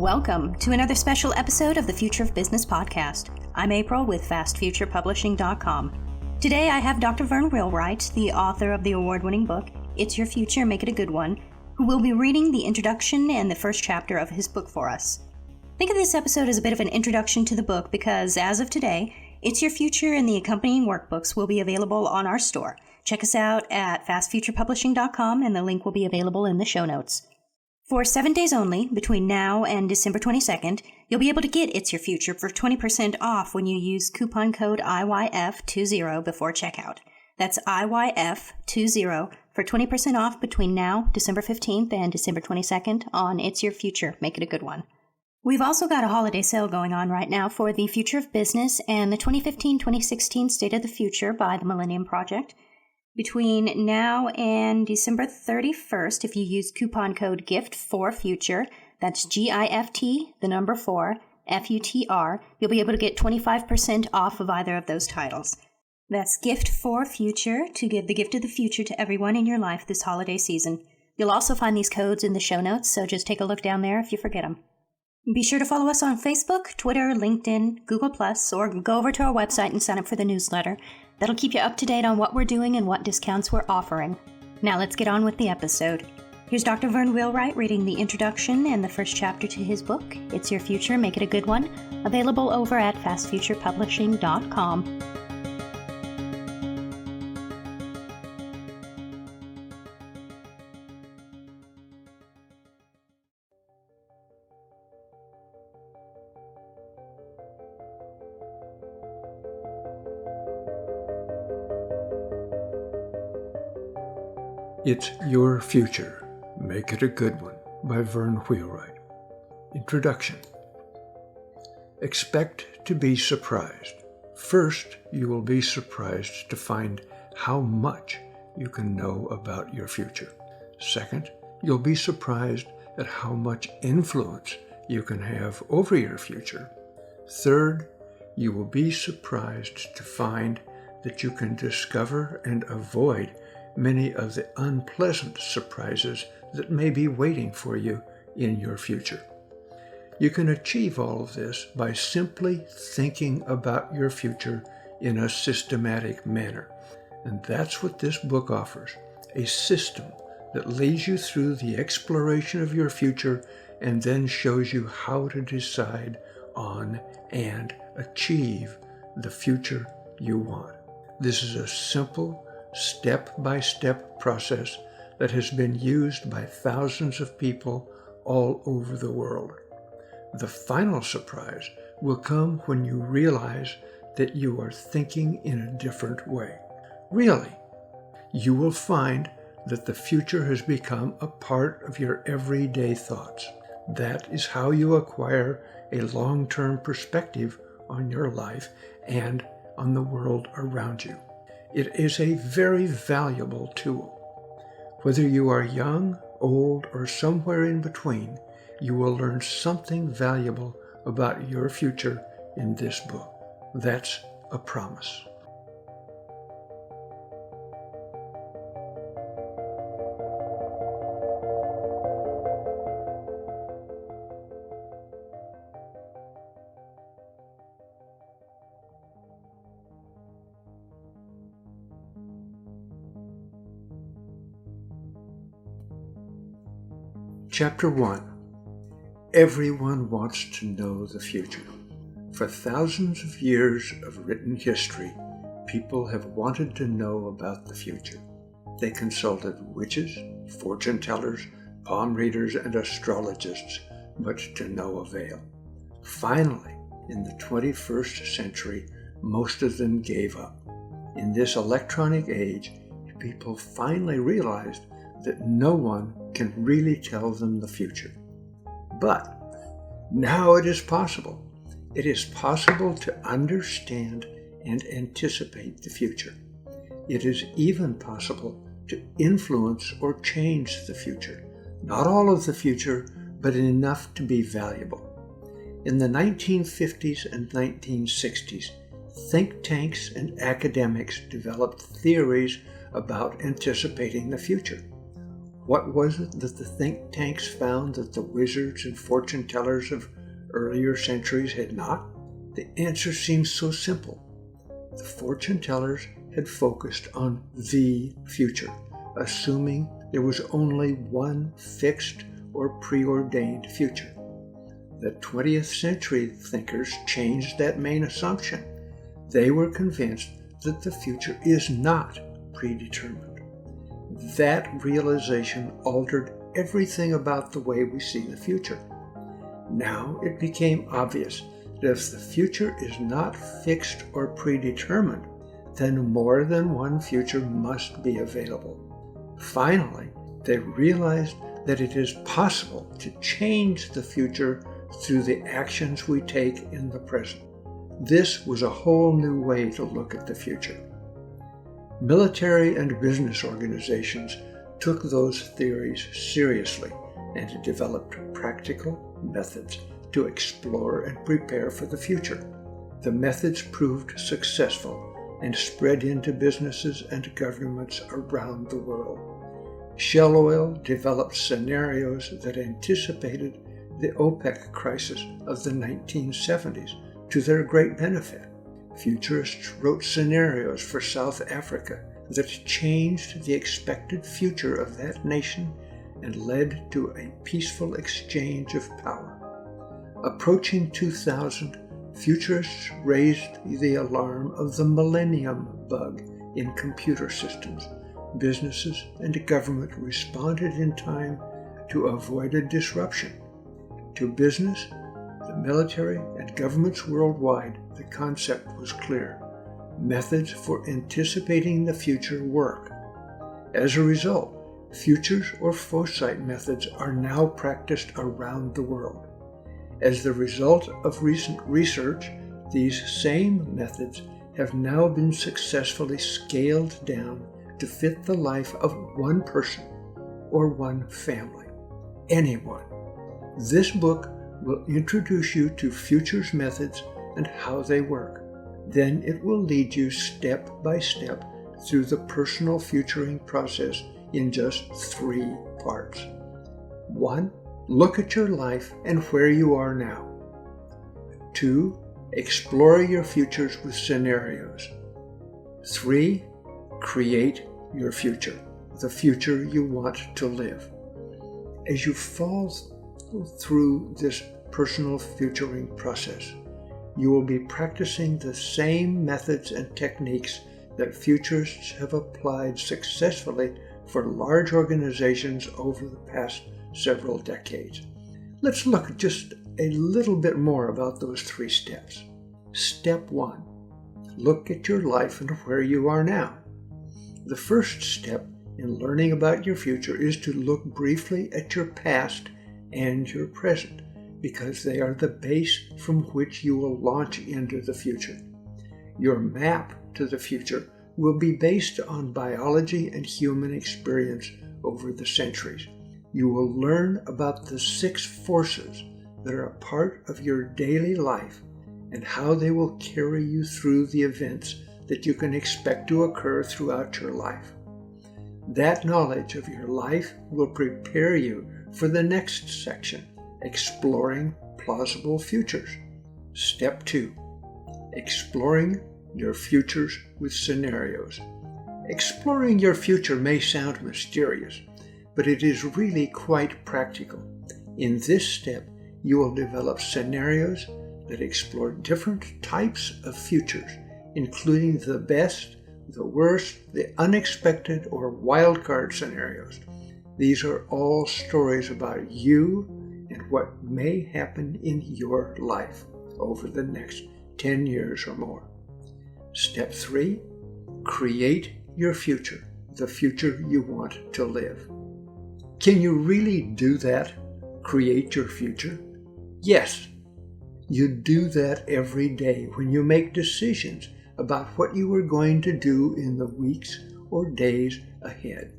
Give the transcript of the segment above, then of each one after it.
Welcome to another special episode of the Future of Business podcast. I'm April with FastFuturePublishing.com. Today I have Dr. Verne Wheelwright, the author of the award-winning book, It's Your Future, Make It a Good One, who will be reading the introduction and the first chapter of his book for us. Think of this episode as a bit of an introduction to the book because, as of today, It's Your Future and the accompanying workbooks will be available on our store. Check us out at FastFuturePublishing.com and the link will be available in the show notes. For 7 days only, between now and December 22nd, you'll be able to get It's Your Future for 20% off when you use coupon code IYF20 before checkout. That's IYF20 for 20% off between now, December 15th, and December 22nd on It's Your Future, Make It a Good One. We've also got a holiday sale going on right now for the Future of Business and the 2015-2016 State of the Future by the Millennium Project. Between now and December 31st, if you use coupon code GIFT4FUTURE, that's GIFT, the number 4, FUTR, you'll be able to get 25% off of either of those titles. That's GIFT4FUTURE to give the gift of the future to everyone in your life this holiday season. You'll also find these codes in the show notes, so just take a look down there if you forget them. Be sure to follow us on Facebook, Twitter, LinkedIn, Google+, or go over to our website and sign up for the newsletter. That'll keep you up to date on what we're doing and what discounts we're offering. Now let's get on with the episode. Here's Dr. Verne Wheelwright reading the introduction and the first chapter to his book, It's Your Future, Make It a Good One, available over at FastFuturePublishing.com. It's Your Future, Make It a Good One by Verne Wheelwright. Introduction. Expect to be surprised. First, you will be surprised to find how much you can know about your future. Second, you'll be surprised at how much influence you can have over your future. Third, you will be surprised to find that you can discover and avoid many of the unpleasant surprises that may be waiting for you in your future. You can achieve all of this by simply thinking about your future in a systematic manner. And that's what this book offers, a system that leads you through the exploration of your future and then shows you how to decide on and achieve the future you want. This is a simple, step-by-step process that has been used by thousands of people all over the world. The final surprise will come when you realize that you are thinking in a different way. Really, you will find that the future has become a part of your everyday thoughts. That is how you acquire a long-term perspective on your life and on the world around you. It is a very valuable tool. Whether you are young, old, or somewhere in between, you will learn something valuable about your future in this book. That's a promise. Chapter 1. Everyone wants to know the future. For thousands of years of written history, people have wanted to know about the future. They consulted witches, fortune tellers, palm readers, and astrologists, but to no avail. Finally, in the 21st century, most of them gave up. In this electronic age, people finally realized that no one can really tell them the future. But now it is possible. It is possible to understand and anticipate the future. It is even possible to influence or change the future. Not all of the future, but enough to be valuable. In the 1950s and 1960s, think tanks and academics developed theories about anticipating the future. What was it that the think tanks found that the wizards and fortune tellers of earlier centuries had not? The answer seems so simple. The fortune tellers had focused on the future, assuming there was only one fixed or preordained future. The 20th century thinkers changed that main assumption. They were convinced that the future is not predetermined. That realization altered everything about the way we see the future. Now it became obvious that if the future is not fixed or predetermined, then more than one future must be available. Finally, they realized that it is possible to change the future through the actions we take in the present. This was a whole new way to look at the future. Military and business organizations took those theories seriously and developed practical methods to explore and prepare for the future. The methods proved successful and spread into businesses and governments around the world. Shell Oil developed scenarios that anticipated the OPEC crisis of the 1970s to their great benefit. Futurists wrote scenarios for South Africa that changed the expected future of that nation and led to a peaceful exchange of power. Approaching 2000, futurists raised the alarm of the millennium bug in computer systems. Businesses and government responded in time to avoid a disruption. To business, the military, and governments worldwide, the concept was clear. Methods for anticipating the future work. As a result, futures or foresight methods are now practiced around the world. As the result of recent research, these same methods have now been successfully scaled down to fit the life of one person or one family. Anyone. This book will introduce you to futures methods and how they work. Then it will lead you step by step through the personal futuring process in just 3 parts. 1. Look at your life and where you are now. 2. Explore your futures with scenarios. 3. Create your future, the future you want to live. As you fall through this personal futuring process, you will be practicing the same methods and techniques that futurists have applied successfully for large organizations over the past several decades. Let's look at just a little bit more about those 3 steps. Step 1. Look at your life and where you are now. The first step in learning about your future is to look briefly at your past and your present, because they are the base from which you will launch into the future. Your map to the future will be based on biology and human experience over the centuries. You will learn about the 6 forces that are a part of your daily life and how they will carry you through the events that you can expect to occur throughout your life. That knowledge of your life will prepare you for the next section, exploring plausible futures. Step 2. Exploring your futures with scenarios. Exploring your future may sound mysterious, but it is really quite practical. In this step, you will develop scenarios that explore different types of futures, including the best, the worst, the unexpected, or wildcard scenarios. These are all stories about you and what may happen in your life over the next 10 years or more. Step 3. Create your future, the future you want to live. Can you really do that? Create your future? Yes. You do that every day when you make decisions about what you are going to do in the weeks or days ahead.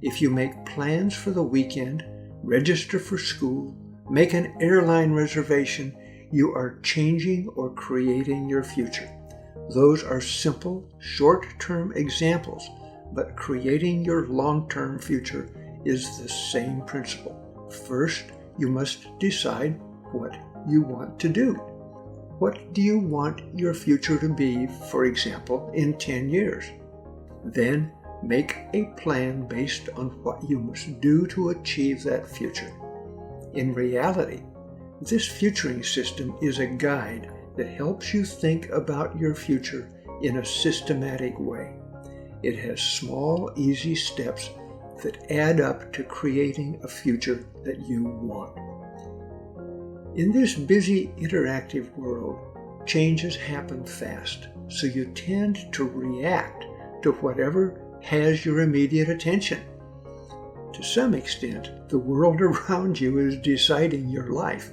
If you make plans for the weekend, register for school, make an airline reservation, you are changing or creating your future. Those are simple, short-term examples, but creating your long-term future is the same principle. First, you must decide what you want to do. What do you want your future to be, for example, in 10 years? Then make a plan based on what you must do to achieve that future. In reality, this futuring system is a guide that helps you think about your future in a systematic way. It has small, easy steps that add up to creating a future that you want. In this busy, interactive world, changes happen fast, so you tend to react to whatever has your immediate attention. To some extent, the world around you is deciding your life.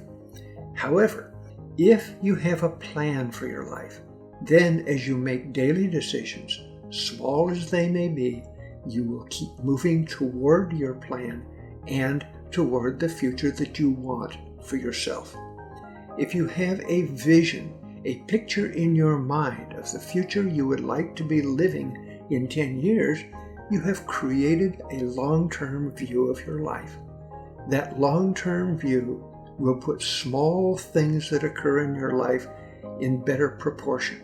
However, if you have a plan for your life, then as you make daily decisions, small as they may be, you will keep moving toward your plan and toward the future that you want for yourself. If you have a vision, a picture in your mind of the future you would like to be living in 10 years, you have created a long-term view of your life. That long-term view will put small things that occur in your life in better proportion.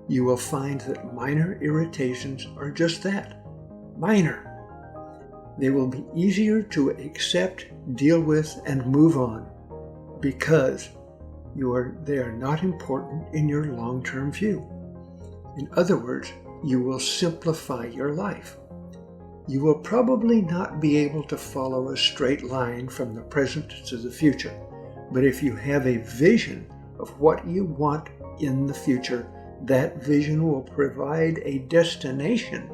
You will find that minor irritations are just that, minor. They will be easier to accept, deal with, and move on because they are not important in your long-term view. In other words, you will simplify your life. You will probably not be able to follow a straight line from the present to the future, but if you have a vision of what you want in the future, that vision will provide a destination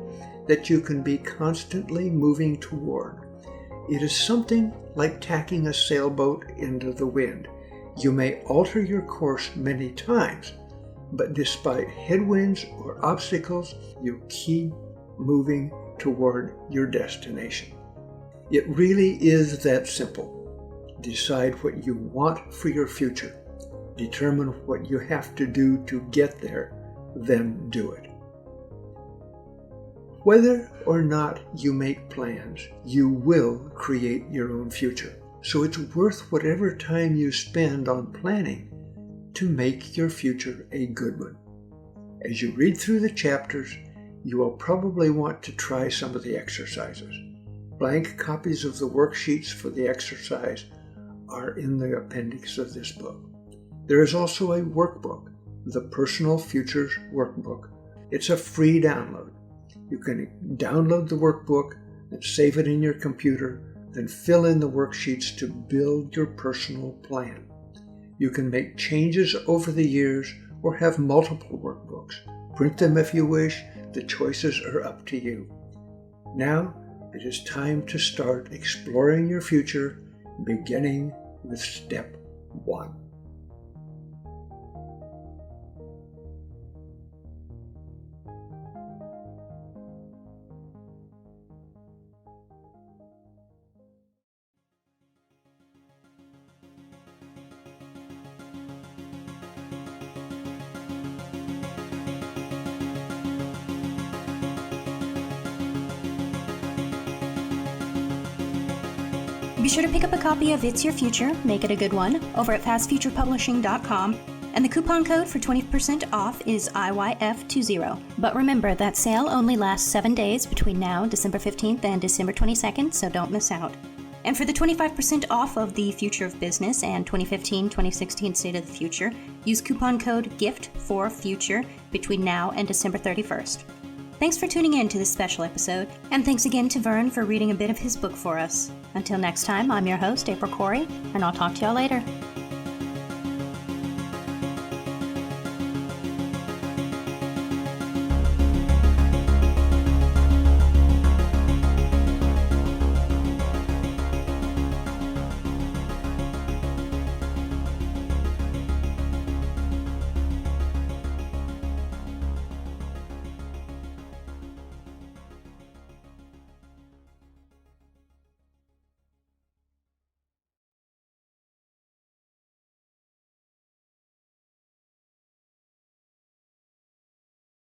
that you can be constantly moving toward. It is something like tacking a sailboat into the wind. You may alter your course many times, but despite headwinds or obstacles, you keep moving toward your destination. It really is that simple. Decide what you want for your future. Determine what you have to do to get there, then do it. Whether or not you make plans, you will create your own future. So it's worth whatever time you spend on planning to make your future a good one. As you read through the chapters, you will probably want to try some of the exercises. Blank copies of the worksheets for the exercise are in the appendix of this book. There is also a workbook, the Personal Futures Workbook. It's a free download. You can download the workbook and save it in your computer, then fill in the worksheets to build your personal plan. You can make changes over the years or have multiple workbooks. Print them if you wish. The choices are up to you. Now it is time to start exploring your future, beginning with step 1. Be sure to pick up a copy of It's Your Future, Make It a Good One, over at fastfuturepublishing.com, and the coupon code for 20% off is IYF20. But remember, that sale only lasts 7 days between now, December 15th, and December 22nd, so don't miss out. And for the 25% off of the Future of Business and 2015-2016 State of the Future, use coupon code GIFT4FUTURE between now and December 31st. Thanks for tuning in to this special episode, and thanks again to Verne for reading a bit of his book for us. Until next time, I'm your host, April Corey, and I'll talk to y'all later.